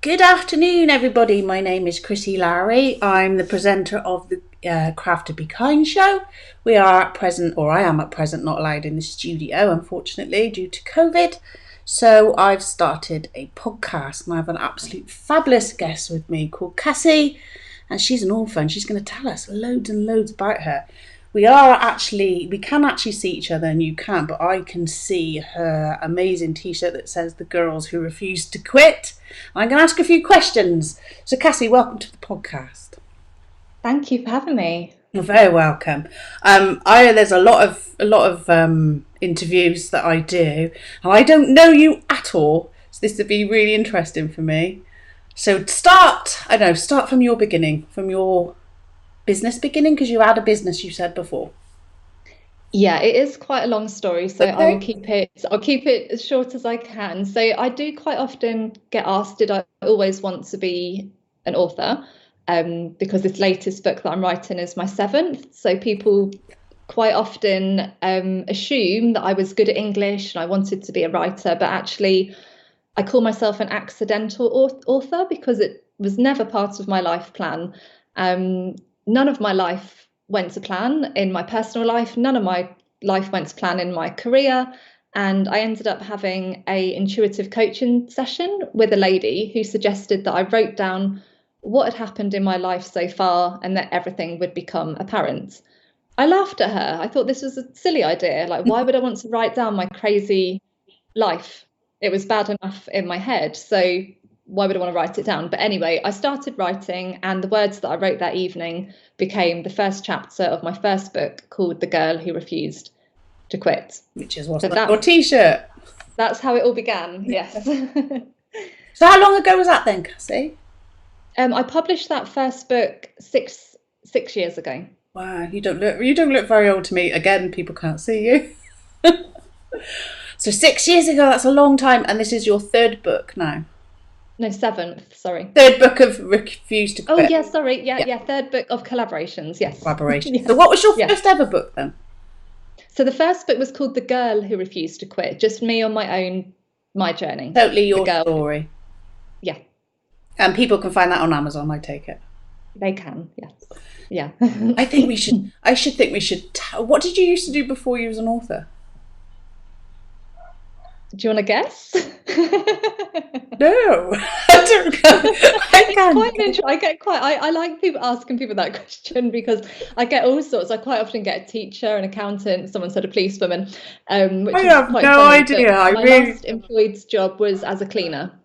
Good afternoon, everybody. My name is Chrissy Lowry. I'm the presenter of the Craft to Be Kind show. We are at present, or I am at present, not allowed in the studio, unfortunately, due to COVID. So I've started a podcast and I have an absolute fabulous guest with me called Cassie. And she's an author and she's going to tell us loads and loads about her. We can actually see each other and you can't, but I can see her amazing t-shirt that says The Girls Who Refuse to Quit. I'm going to ask a few questions. So Cassie, welcome to the podcast. Thank you for having me. You're very welcome. There's a lot of interviews that I do, and I don't know you at all, so this would be really interesting for me. So start from your beginning, from your business beginning, because you had a business, you said before. Yeah, it is quite a long story, so Okay. I'll keep it as short as I can. So I do quite often get asked, did I always want to be an author? Because this latest book that I'm writing is my seventh. So people quite often assume that I was good at English and I wanted to be a writer, but actually I call myself an accidental author because it was never part of my life plan. None of my life went to plan in my personal life. None of my life went to plan in my career. And I ended up having a intuitive coaching session with a lady who suggested that I wrote down what had happened in my life so far and that everything would become apparent. I laughed at her. I thought this was a silly idea. Like, why would I want to write down my crazy life? It was bad enough in my head. So why would I want to write it down? But anyway, I started writing, and the words that I wrote that evening became the first chapter of my first book called The Girl Who Refused to Quit. Which is what's on your t-shirt. That's how it all began, yes. So how long ago was that then, Cassie? I published that first book six years ago. Wow, you don't look very old to me. Again, people can't see you. So 6 years ago, that's a long time, and this is your third book now. No, seventh, sorry. Third book of Refuse to Quit. Oh, yeah, sorry. Yeah. Third book of collaborations, yes. Collaboration. Yes. So what was your first ever book then? So the first book was called The Girl Who Refused to Quit, just me on my own, my journey. Totally your story. Yeah. And people can find that on Amazon, I take it. They can, yes. Yeah. I think we should, what did you used to do before you was an author? Do you want to guess? No, I don't know. I like people asking people that question because I get all sorts. I quite often get a teacher, an accountant, someone said a policewoman. Which I have no idea. My last employed job was as a cleaner.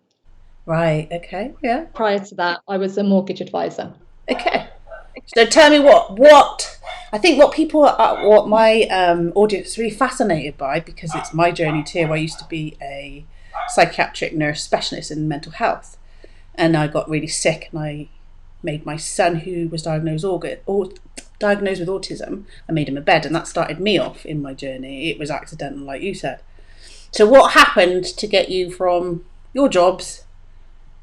Right. Okay. Yeah. Prior to that, I was a mortgage advisor. Okay. So tell me what I think what my audience is really fascinated by, because it's my journey too. I used to be a psychiatric nurse specialist in mental health, and I got really sick, and I made my son, who was diagnosed with autism, I made him a bed, and that started me off in my journey. It was accidental, like you said. So what happened to get you from your jobs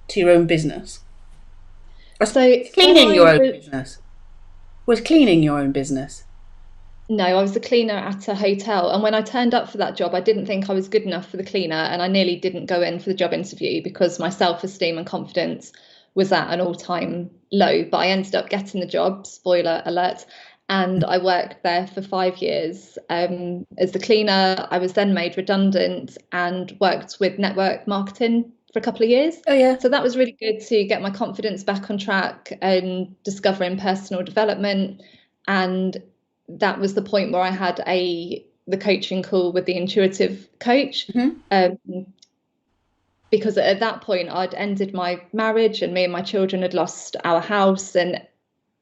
to your own business? So cleaning your own business. Was cleaning your own business? No, I was a cleaner at a hotel. And when I turned up for that job, I didn't think I was good enough for the cleaner. And I nearly didn't go in for the job interview because my self-esteem and confidence was at an all-time low. But I ended up getting the job, spoiler alert. And I worked there for 5 years as the cleaner. I was then made redundant and worked with network marketing for a couple of years. Oh yeah. So that was really good to get my confidence back on track and discovering personal development. And that was the point where I had the coaching call with the intuitive coach. Mm-hmm. Because at that point I'd ended my marriage and me and my children had lost our house. And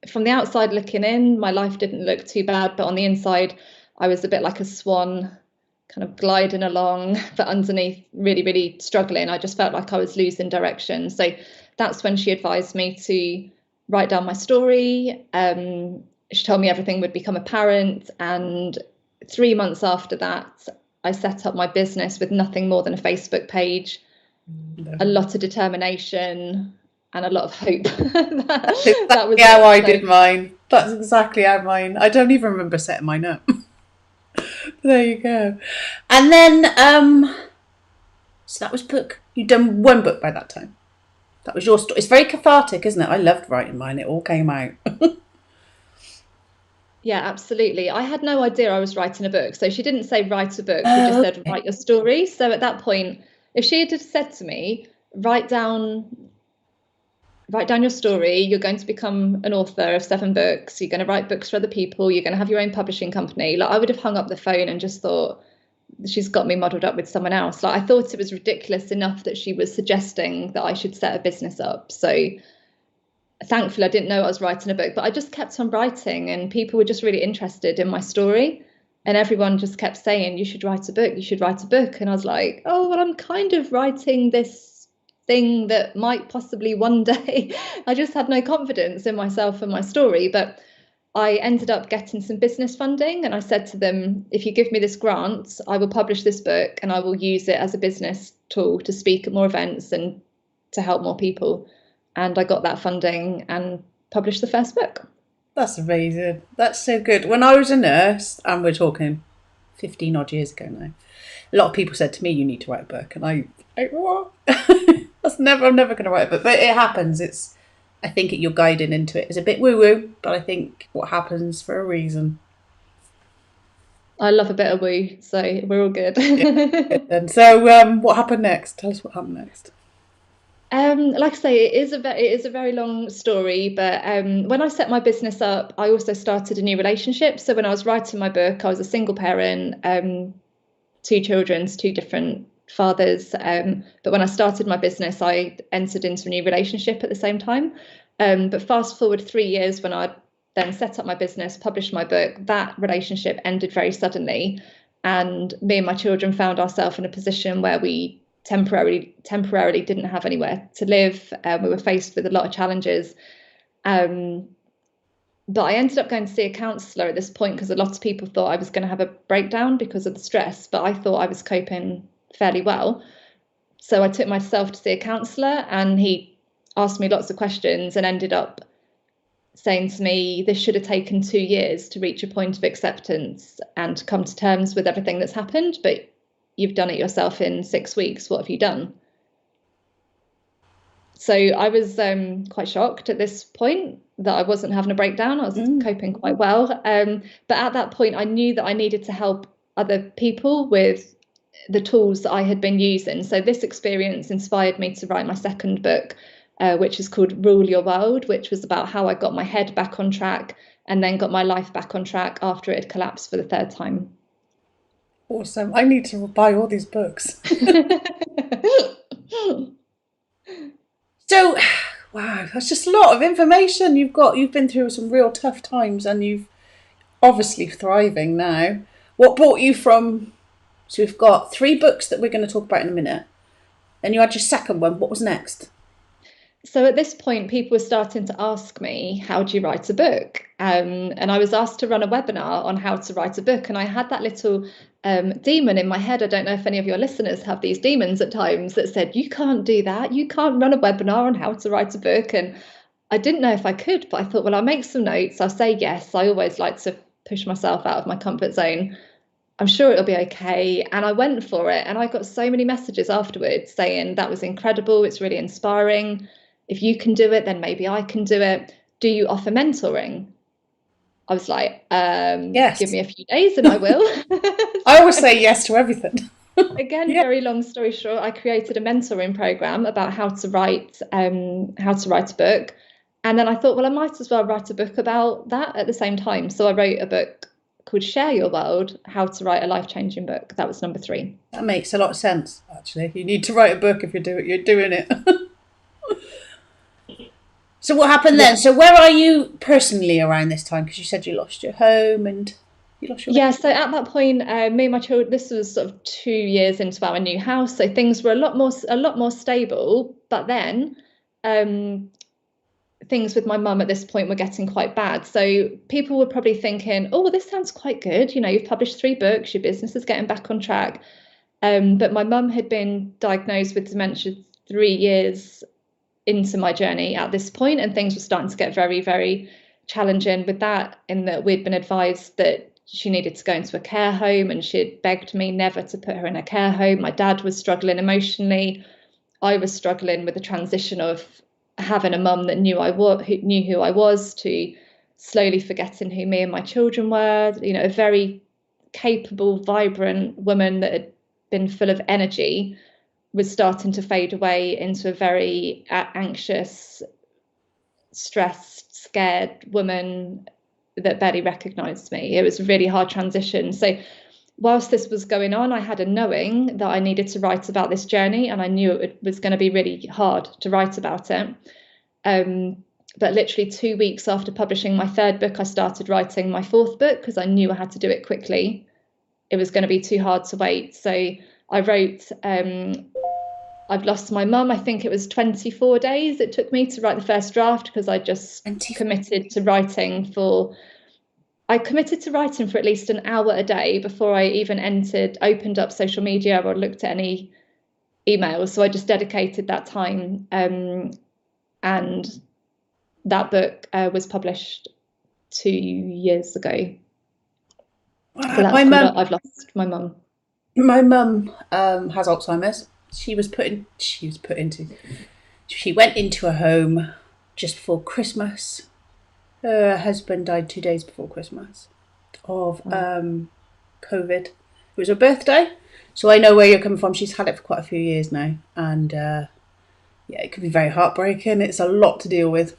from the outside looking in, my life didn't look too bad, but on the inside I was a bit like a swan, kind of gliding along, but underneath really, really struggling. I just felt like I was losing direction. So that's when she advised me to write down my story. She told me everything would become apparent. And 3 months after that, I set up my business with nothing more than a Facebook page, a lot of determination and a lot of hope. That was how I did mine. That's exactly how mine. I don't even remember setting mine up. There you go. And then, so that was book. You'd done one book by that time. That was your story. It's very cathartic, isn't it? I loved writing mine. It all came out. Yeah, absolutely. I had no idea I was writing a book. So she didn't say write a book, she just Oh, said write your story. So at that point, if she had just said to me, write down your story, you're going to become an author of 7 books, you're going to write books for other people, you're going to have your own publishing company, like I would have hung up the phone and just thought, she's got me muddled up with someone else. Like I thought it was ridiculous enough that she was suggesting that I should set a business up. So thankfully I didn't know I was writing a book, but I just kept on writing and people were just really interested in my story. And everyone just kept saying, you should write a book, you should write a book. And I was like, oh, well, I'm kind of writing this thing that might possibly one day. I just had no confidence in myself and my story. But I ended up getting some business funding and I said to them, if you give me this grant, I will publish this book and I will use it as a business tool to speak at more events and to help more people. And I got that funding and published the first book. that's amazing. That's so good. When I was a nurse, and we're talking 15 odd years ago now, a lot of people said to me, you need to write a book. And I what? I'm never going to write a book. But it happens. I think you're guiding into it. It's a bit woo-woo, but I think what happens for a reason. I love a bit of woo, so we're all good. And so what happened next? Tell us what happened next. Like I say, it is a very long story, but when I set my business up, I also started a new relationship. So when I was writing my book, I was a single parent, 2 children, 2 different fathers. But when I started my business, I entered into a new relationship at the same time. But fast forward 3 years, when I then set up my business, published my book, that relationship ended very suddenly. And me and my children found ourselves in a position where we temporarily didn't have anywhere to live. We were faced with a lot of challenges. But I ended up going to see a counsellor at this point because a lot of people thought I was going to have a breakdown because of the stress, but I thought I was coping fairly well. So I took myself to see a counsellor and he asked me lots of questions and ended up saying to me, this should have taken 2 years to reach a point of acceptance and come to terms with everything that's happened, but you've done it yourself in 6 weeks. What have you done? So I was quite shocked at this point that I wasn't having a breakdown. I was coping quite well. But at that point, I knew that I needed to help other people with the tools that I had been using. So this experience inspired me to write my second book, which is called Rule Your World, which was about how I got my head back on track and then got my life back on track after it had collapsed for the 3rd time. Awesome. I need to buy all these books. So, wow, that's just a lot of information. You've been through some real tough times and you've obviously thriving now. What brought you from, so we've got 3 books that we're going to talk about in a minute. Then you had your second one. What was next? So at this point, people were starting to ask me, how do you write a book? And I was asked to run a webinar on how to write a book. And I had that little demon in my head. I don't know if any of your listeners have these demons at times that said, you can't do that. You can't run a webinar on how to write a book. And I didn't know if I could, but I thought, well, I'll make some notes. I'll say yes. I always like to push myself out of my comfort zone. I'm sure it'll be okay. And I went for it. And I got so many messages afterwards saying that was incredible. It's really inspiring. If you can do it, then maybe I can do it. Do you offer mentoring? I was like, yes. Give me a few days and I will. I always say yes to everything. Again, very long story short, I created a mentoring program about how to write a book. And then I thought, well, I might as well write a book about that at the same time. So I wrote a book called Share Your World, How to Write a Life-Changing Book. That was number 3. That makes a lot of sense, actually. You need to write a book if you're doing it. So what happened then? So where are you personally around this time? Because you said you lost your home and you lost your so at that point, me and my children, this was sort of 2 years into our new house, so things were a lot more stable. But then things with my mum at this point were getting quite bad. So people were probably thinking, oh, well, this sounds quite good. You know, you've published 3 books, your business is getting back on track. But my mum had been diagnosed with dementia 3 years into my journey at this point, and things were starting to get very, very challenging with that, in that we'd been advised that she needed to go into a care home and she had begged me never to put her in a care home. My dad was struggling emotionally. I was struggling with the transition of having a mum that who knew who I was, to slowly forgetting who me and my children were. A very capable, vibrant woman that had been full of energy was starting to fade away into a very anxious, stressed, scared woman that barely recognized me. It was a really hard transition. So whilst this was going on, I had a knowing that I needed to write about this journey, and I knew it was going to be really hard to write about it. But literally 2 weeks after publishing my third book, I started writing my fourth book because I knew I had to do it quickly. It was going to be too hard to wait. So I wrote, I've lost my mum. I think it was 24 days it took me to write the first draft, because I just committed to writing for at least an hour a day before I even opened up social media or looked at any emails. So I just dedicated that time. And that book was published 2 years ago. So that's I've lost my mum. My mum has Alzheimer's. She went into a home just before Christmas. Her husband died 2 days before Christmas of COVID. It was her birthday. So I know where you're coming from. She's had it for quite a few years now. And it could be very heartbreaking. It's a lot to deal with.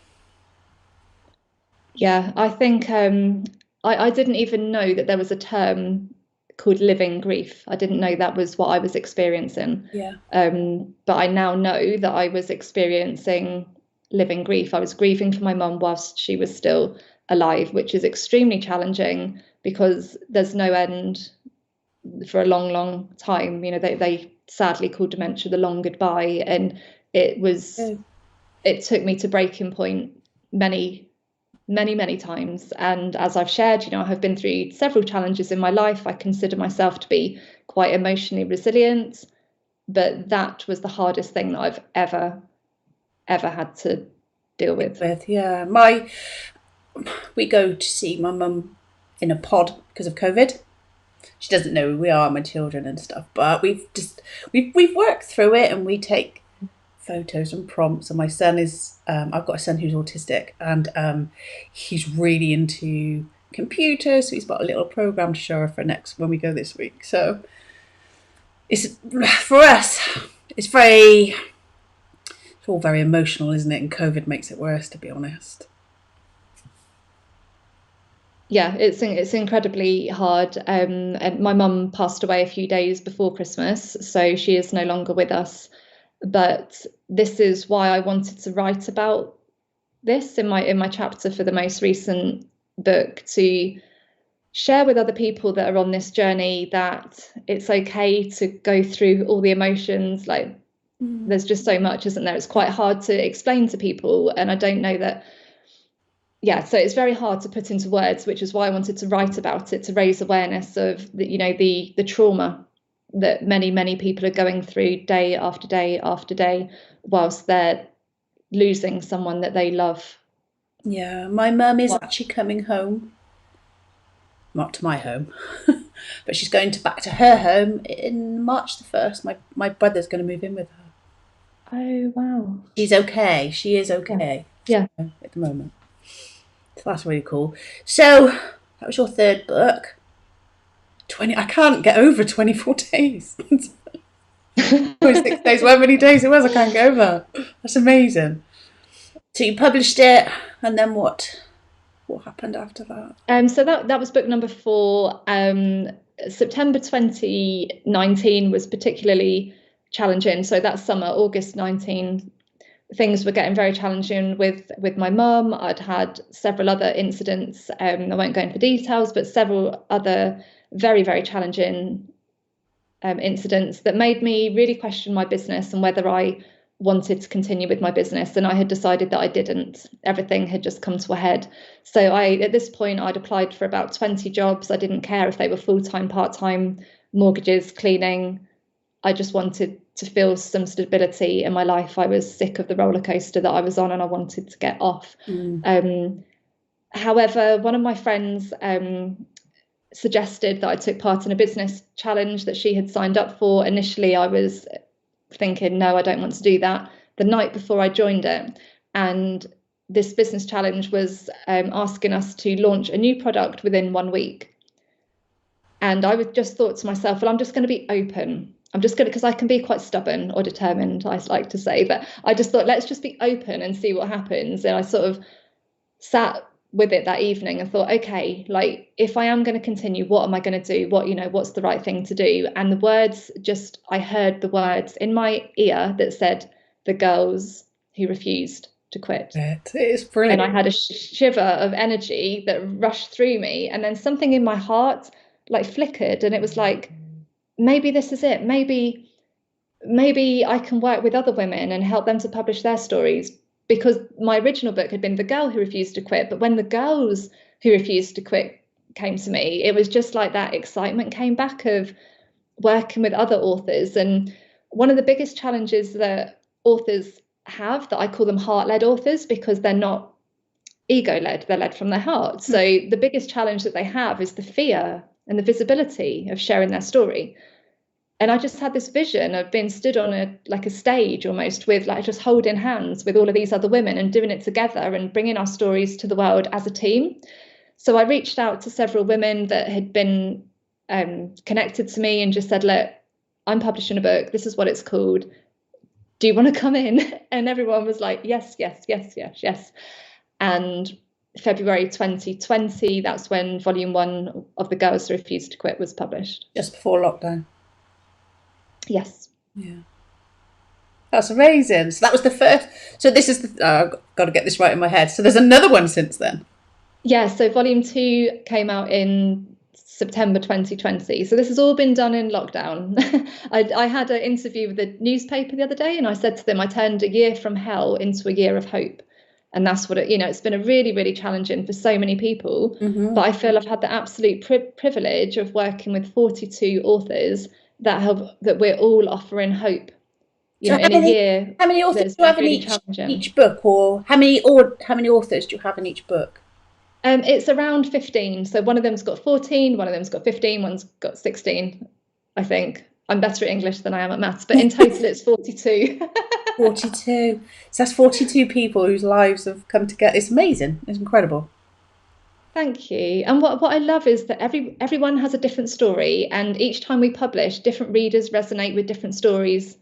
Yeah, I think I didn't even know that there was a term called living grief. I didn't know that was what I was experiencing. Yeah. But I now know that I was experiencing living grief. I was grieving for my mum whilst she was still alive, which is extremely challenging because there's no end for a long, long time. They sadly call dementia the long goodbye, and it took me to breaking point many times. And as I've shared, I have been through several challenges in my life. I consider myself to be quite emotionally resilient, but that was the hardest thing that I've ever had to deal with. Yeah, we go to see my mum in a pod because of COVID. She doesn't know who we are, my children and stuff, but we've worked through it, and we take photos and prompts. And my son is I've got a son who's autistic, and he's really into computers, so he's got a little program to show her for when we go this week. So it's, for us, it's all very emotional, isn't it? And COVID makes it worse, to be honest. Yeah, it's incredibly hard. And my mum passed away a few days before Christmas, so she is no longer with us. But this is why I wanted to write about this in my chapter for the most recent book, to share with other people that are on this journey that it's okay to go through all the emotions. Like, there's just so much, isn't there? It's quite hard to explain to people, and I don't know that. Yeah, so it's very hard to put into words, which is why I wanted to write about it, to raise awareness of the trauma that many people are going through day after day after day, whilst they're losing someone that they love. Yeah, my mum is actually coming home, not to my home, but she's going back to her home in March the 1st. My brother's going to move in with her. Oh, wow. She's okay. She is okay. Yeah. At the moment. So that's really cool. So that was your third book. I can't get over 24 days. 6 days, however many days it was, I can't get over. That's amazing. So you published it, and then what happened after that? So that was book number 4. September 2019 was particularly challenging. So that summer, August 19, things were getting very challenging with my mum. I'd had several other incidents. I won't go into details, but several other very, very challenging incidents that made me really question my business and whether I wanted to continue with my business. And I had decided that I didn't. Everything had just come to a head. So at this point, I'd applied for about 20 jobs. I didn't care if they were full-time, part-time, mortgages, cleaning. I just wanted to feel some stability in my life. I was sick of the roller coaster that I was on, and I wanted to get off. However, one of my friends suggested that I took part in a business challenge that she had signed up for. Initially, I was thinking, no, I don't want to do that, the night before I joined it. And this business challenge was asking us to launch a new product within 1 week. And I would just thought to myself, well, I'm just going to be open. I'm just going to, because I can be quite stubborn or determined, I like to say, but I just thought, let's just be open and see what happens. And I sort of sat with it that evening and thought, okay, like, if I am going to continue, what am I going to do? What's the right thing to do? And the words, I heard the words in my ear that said, the girls who refused to quit. It is brilliant. And I had a shiver of energy that rushed through me. And then something in my heart like flickered, and it was like, maybe this is it. Maybe I can work with other women and help them to publish their stories. Because my original book had been The Girl Who Refused to Quit. But when The Girls Who Refused to Quit came to me, it was just like that excitement came back of working with other authors. And one of the biggest challenges that authors have, that I call them heart-led authors, because they're not ego-led, they're led from their heart. So the biggest challenge that they have is the fear and the visibility of sharing their story. And I just had this vision of being stood on a stage almost, with like just holding hands with all of these other women and doing it together and bringing our stories to the world as a team. So I reached out to several women that had been connected to me and just said, look, I'm publishing a book. This is what it's called. Do you want to come in? And everyone was like, yes, yes, yes, yes, yes. And February 2020, that's when volume 1 of The Girls Who Refused to Quit was published. Just before lockdown. Yes. Yeah. That's amazing. So that was the first. So this is I've got to get this right in my head. So there's another one since then. Yeah. So volume 2 came out in September 2020. So this has all been done in lockdown. I had an interview with a newspaper the other day, and I said to them, I turned a year from hell into a year of hope. And that's what it's been a really, really challenging for so many people. Mm-hmm. But I feel I've had the absolute privilege of working with 42 authors that we're all offering hope. In a year. How many authors do you have in each book, or how many authors do you have in each book? It's around 15. So one of them's got 14, one of them's got 15, one's got 16, I think. I'm better at English than I am at maths, but in total it's 42. 42. So that's 42 people whose lives have come together. It's amazing. It's incredible. Thank you. And what I love is that everyone has a different story, and each time we publish, different readers resonate with different stories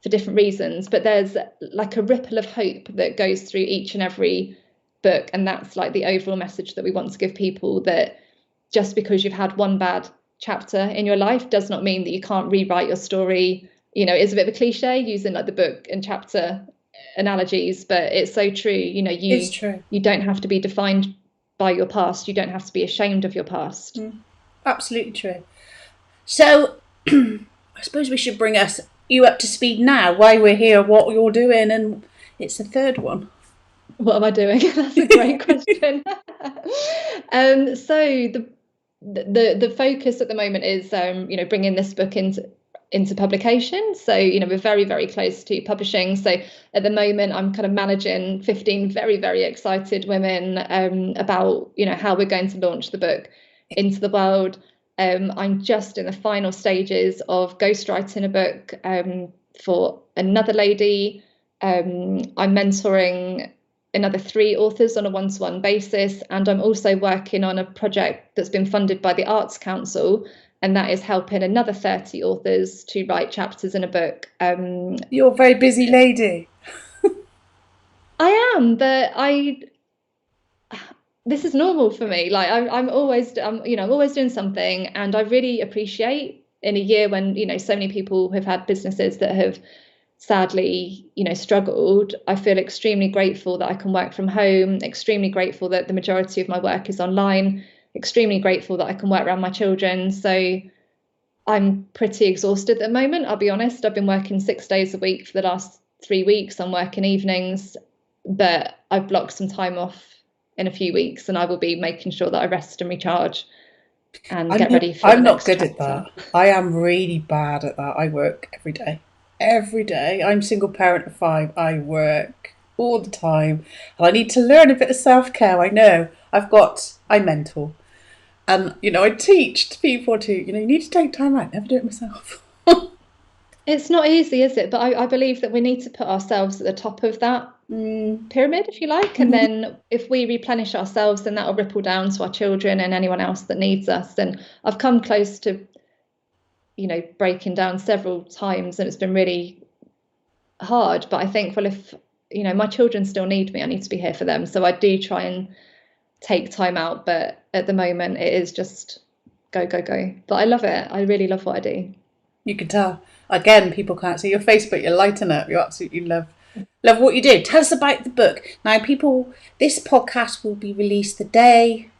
for different reasons. But there's like a ripple of hope that goes through each and every book, and that's like the overall message that we want to give people, that just because you've had one bad chapter in your life does not mean that you can't rewrite your story. It's a bit of a cliche using like the book and chapter analogies, but it's so true. It's true. You don't have to be defined by your past. You don't have to be ashamed of your past. Absolutely true. So I suppose we should bring you up to speed now, why we're here, what you're doing, and it's the third one. What am I doing? That's a great question. So the focus at the moment is bringing this book into publication. So we're very, very close to publishing. So at the moment I'm kind of managing 15 very, very excited women about how we're going to launch the book into the world. I'm just in the final stages of ghostwriting a book for another lady. I'm mentoring another 3 authors on a one-to-one basis, and I'm also working on a project that's been funded by the Arts Council, and that is helping another 30 authors to write chapters in a book. You're a very busy lady. I am, but this is normal for me. Like I'm always doing something, and I really appreciate in a year when so many people have had businesses that have sadly struggled. I feel extremely grateful that I can work from home, extremely grateful that the majority of my work is online, extremely grateful that I can work around my children. So I'm pretty exhausted at the moment, I'll be honest. I've been working 6 days a week for the last 3 weeks. I'm working evenings, but I've blocked some time off in a few weeks, and I will be making sure that I rest and recharge and get ready for I'm not good at that. I am really bad at that. I work every day. I'm single parent of 5. I work all the time, and I need to learn a bit of self-care. I know I mentor, and I teach people to you need to take time out. Never do it myself. It's not easy, is it? But I believe that we need to put ourselves at the top of that pyramid, if you like, and then if we replenish ourselves, then that will ripple down to our children and anyone else that needs us. And I've come close to, breaking down several times, and it's been really hard. But I think, well, if my children still need me, I need to be here for them. So I do try and take time out, but at the moment it is just go, go, go. But I love it. I really love what I do. You can tell. Again, people can't see your face, but you're lighting up. You absolutely love what you do. Tell us about the book. Now, this podcast will be released the day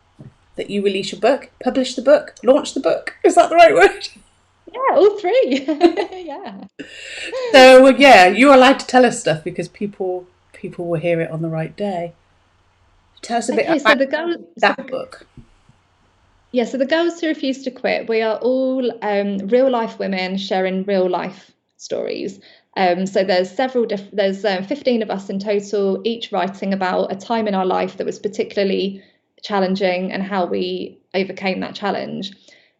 that you release your book, publish the book, launch the book. Is that the right word? Yeah, all three. Yeah. So, yeah, you're allowed to tell us stuff because people will hear it on the right day. Tell us a bit about that book. Yeah, so the Girls Who Refuse to Quit, we are all real life women sharing real life stories. So there's there's 15 of us in total, each writing about a time in our life that was particularly challenging and how we overcame that challenge.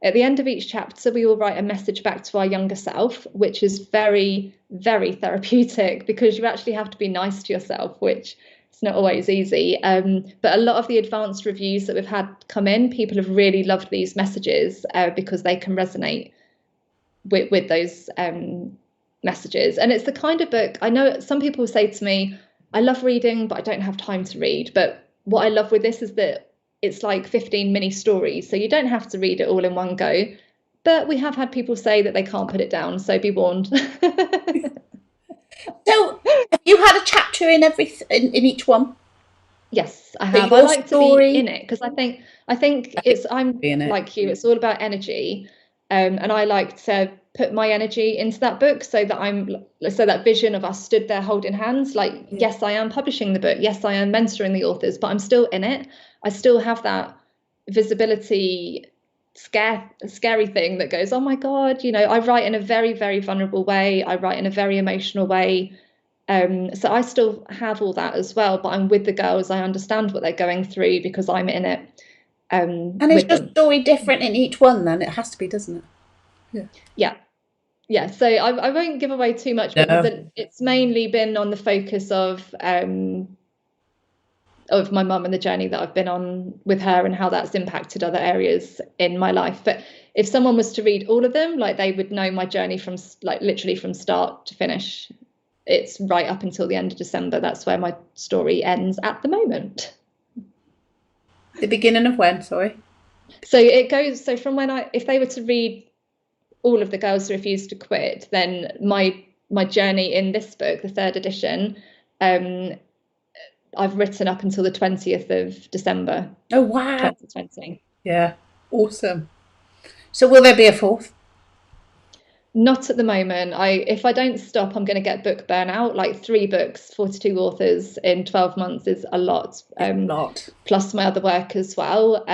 At the end of each chapter, we all write a message back to our younger self, which is very, very therapeutic because you actually have to be nice to yourself, which it's not always easy. But a lot of the advanced reviews that we've had come in, people have really loved these messages because they can resonate with those messages. And it's the kind of book, I know some people say to me, I love reading, but I don't have time to read. But what I love with this is that it's like 15 mini stories. So you don't have to read it all in one go. But we have had people say that they can't put it down. So be warned. So, have you had a chapter in each one? Yes, I have. I like to be in it because I think I'm like you. It's all about energy, and I like to put my energy into that book so that vision of us stood there holding hands. Like, yes, I am publishing the book. Yes, I am mentoring the authors, but I'm still in it. I still have that visibility scary thing that goes, oh my God, I write in a very, very vulnerable way. I write in a very emotional way. So I still have all that as well, but I'm with the girls. I understand what they're going through because I'm in it. And is your story different in each one then? It has to be, doesn't it? Yeah. So I won't give away too much, but it's mainly been on the focus of my mum and the journey that I've been on with her and how that's impacted other areas in my life. But if someone was to read all of them, like, they would know my journey from literally from start to finish. It's right up until the end of December. That's where my story ends at the moment. The beginning of when, sorry? So it goes, from if they were to read all of the Girls Who Refuse to Quit, then my journey in this book, the 3rd edition, I've written up until the 20th of December. Oh, wow. 2020. Yeah, awesome. So will there be a 4th? Not at the moment. If I don't stop, I'm going to get book burnout. Like 3 books, 42 authors in 12 months is a lot. Plus my other work as well.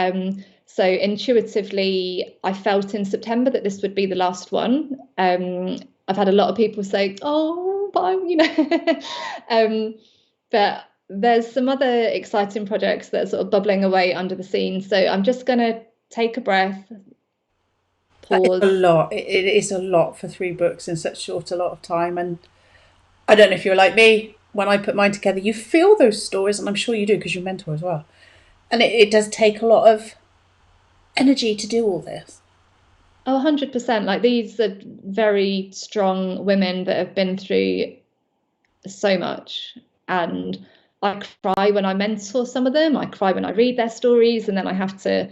So intuitively, I felt in September that this would be the last one. I've had a lot of people say, oh, but but there's some other exciting projects that are sort of bubbling away under the scenes. So I'm just going to take a breath. Pause. That is a lot. It is a lot for 3 books in such a lot of time. And I don't know if you're like me. When I put mine together, you feel those stories, and I'm sure you do because you mentor as well. And it does take a lot of energy to do all this. Oh, 100%. Like, these are very strong women that have been through so much. And I cry when I mentor some of them. I cry when I read their stories, and then I have to,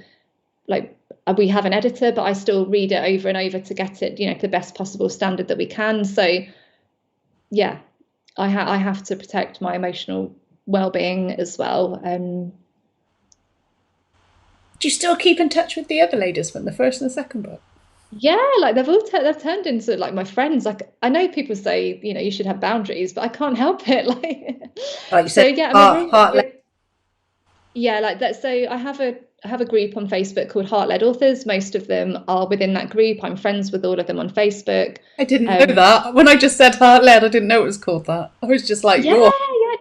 we have an editor, but I still read it over and over to get it, to the best possible standard that we can. So, yeah, I have to protect my emotional well-being as well. Do you still keep in touch with the other ladies from the 1st and the 2nd book? Yeah, like they've turned into like my friends. Like, I know people say, you should have boundaries, but I can't help it. Like you said, yeah, like that. So I have a group on Facebook called Heart-Led Authors. Most of them are within that group. I'm friends with all of them on Facebook. I didn't know that. When I just said Heart-Led, I didn't know it was called that. I was just like, you're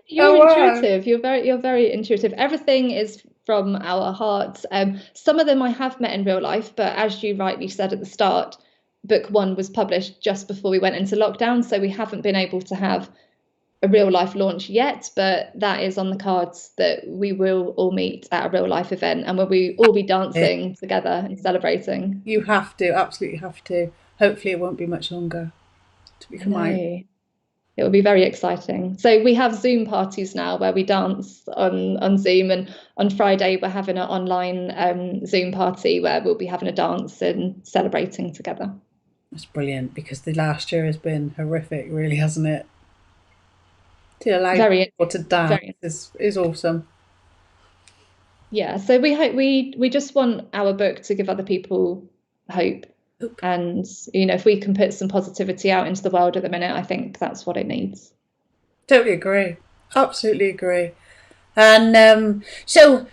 intuitive. You're very intuitive. Everything is from our hearts. Some of them I have met in real life, but as you rightly said at the start, book one was published just before we went into lockdown, so we haven't been able to have a real life launch yet, but that is on the cards, that we will all meet at a real life event and where we all be dancing together and celebrating. You have to, absolutely have to. Hopefully it won't be much longer to become out. It will be very exciting. So we have Zoom parties now where we dance on Zoom, and on Friday we're having an online Zoom party where we'll be having a dance and celebrating together. That's brilliant, because the last year has been horrific, really, hasn't it? To allow people to dance is awesome. Yeah, so we hope we just want our book to give other people hope. And, you know, if we can put some positivity out into the world at the minute, I think that's what it needs. Totally agree. Absolutely agree. And so,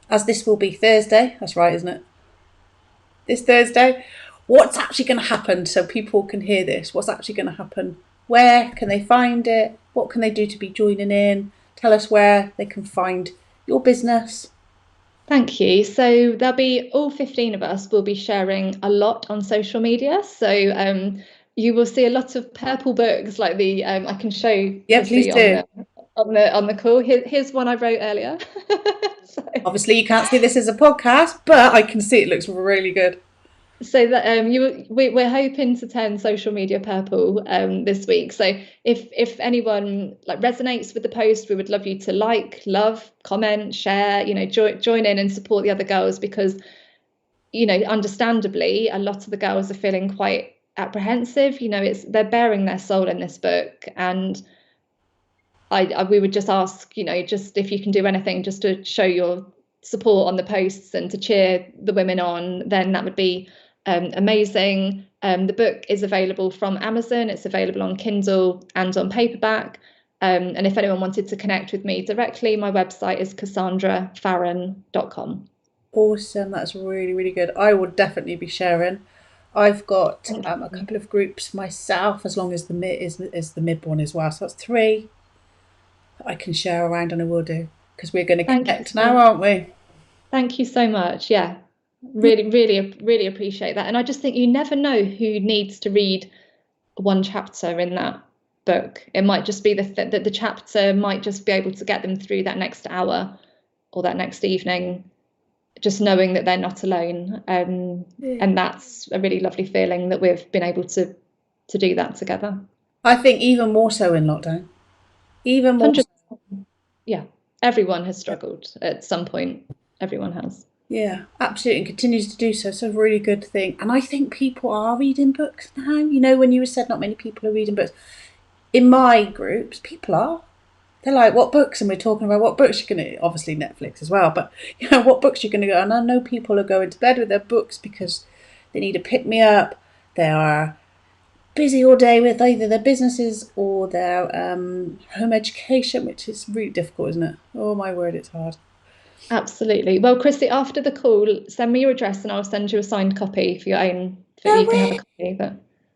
as this will be Thursday, that's right, isn't it? This Thursday, what's actually going to happen so people can hear this? What's actually going to happen? Where can they find it? What can they do to be joining in? Tell us where they can find your business. Thank you. So there'll be, all 15 of us will be sharing a lot on social media. So you will see a lot of purple books like the I can show. Yeah, please do. On the call. Here's one I wrote earlier. So, obviously you can't see this as a podcast, but I can see it looks really good. So that we're hoping to turn social media purple this week. So if anyone like resonates with the post, we would love you to like, love, comment, share. You know, join in and support the other girls, because, you know, understandably, a lot of the girls are feeling quite apprehensive. You know, they're bearing their soul in this book, and we would just ask, you know, just if you can do anything just to show your support on the posts and to cheer the women on, then that would be amazing. The book is available from Amazon. It's available on Kindle and on paperback. And if anyone wanted to connect with me directly, my website is cassandrafarron.com. Awesome. That's really, really good. I will definitely be sharing. I've got a couple of groups myself, as long as the mid is the mid one as well. So that's 3 that I can share around, and I will do, because we're going to connect now, aren't we? Thank you so much. Yeah. Really appreciate that. And I just think you never know who needs to read one chapter in that book. It might just be that the chapter might just be able to get them through that next hour or that next evening, just knowing that they're not alone. And that's a really lovely feeling that we've been able to do that together. I think even more so in lockdown. Even more so. Yeah, everyone has struggled at some point. Everyone has. Yeah, absolutely, and continues to do so. It's a really good thing. And I think people are reading books now. You know, when you said not many people are reading books, in my groups, people are. They're like, what books? And we're talking about what books you're going to, obviously Netflix as well, but, you know, what books you're going to go. And I know people are going to bed with their books because they need to pick me up. They are busy all day with either their businesses or their home education, which is really difficult, isn't it? Oh, my word, it's hard. Absolutely. Well, Chrissy, after the call, send me your address and I'll send you a signed copy for your own. You can have a copy. But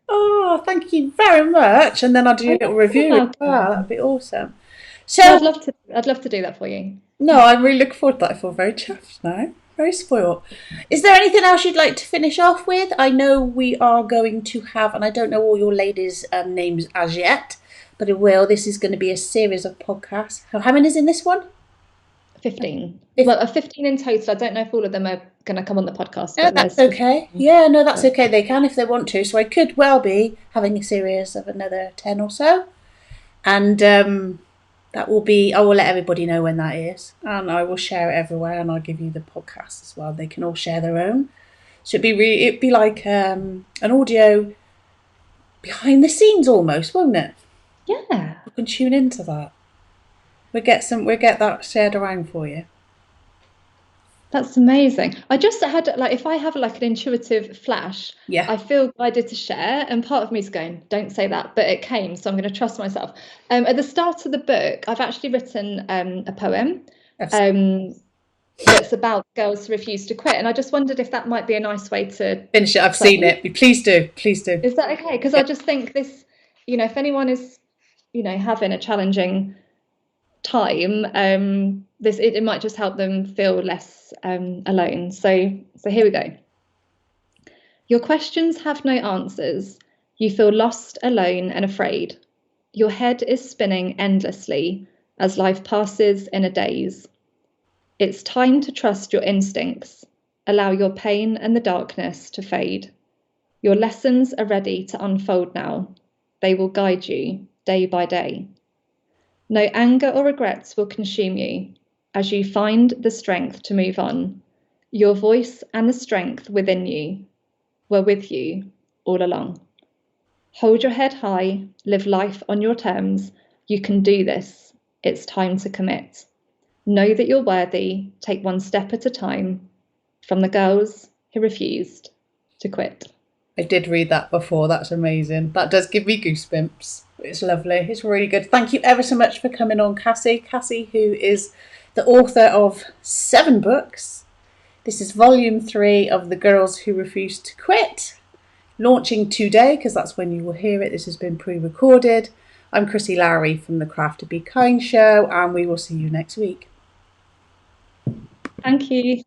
oh, thank you very much. And then I'll do a little review. Wow, that'd be awesome. So I'd love to do that for you. No, I'm really looking forward to that. I feel very chuffed now. Very spoiled. Is there anything else you'd like to finish off with? I know we are going to have, and I don't know all your ladies' names as yet, but it will. This is going to be a series of podcasts. How many is in this one? 15. Well, 15 in total. I don't know if all of them are going to come on the podcast. No, that's okay. Yeah, no, that's okay. They can if they want to. So I could well be having a series of another 10 or so. And that will be, I will let everybody know when that is. And I will share it everywhere, and I'll give you the podcast as well. They can all share their own. So it'd be like an audio behind the scenes almost, won't it? Yeah. You can tune into that. We'll get that shared around for you. That's amazing. I just had, like, if I have like an intuitive flash, I feel guided to share, and part of me is going, don't say that, but it came, so I'm going to trust myself. At the start of the book, I've actually written a poem that's about girls who refuse to quit, and I just wondered if that might be a nice way to finish it. I've seen it. Please do. Is that okay? Because I just think this, you know, if anyone is, you know, having a challenging time, it might just help them feel less alone. So here we go. Your questions have no answers. You feel lost, alone, and afraid. Your head is spinning endlessly as life passes in a daze. It's time to trust your instincts. Allow your pain and the darkness to fade. Your lessons are ready to unfold now. They will guide you day by day. No anger or regrets will consume you as you find the strength to move on. Your voice and the strength within you were with you all along. Hold your head high, live life on your terms. You can do this. It's time to commit. Know that you're worthy. Take one step at a time. From the girls who refused to quit. I did read that before. That's amazing. That does give me goosebumps. It's lovely. It's really good. Thank you ever so much for coming on, Cassie. Cassie, who is the author of 7 books. This is volume 3 of The Girls Who Refused to Quit, launching today because that's when you will hear it. This has been pre-recorded. I'm Chrissy Lowry from the Craft to Be Kind show, and we will see you next week. Thank you.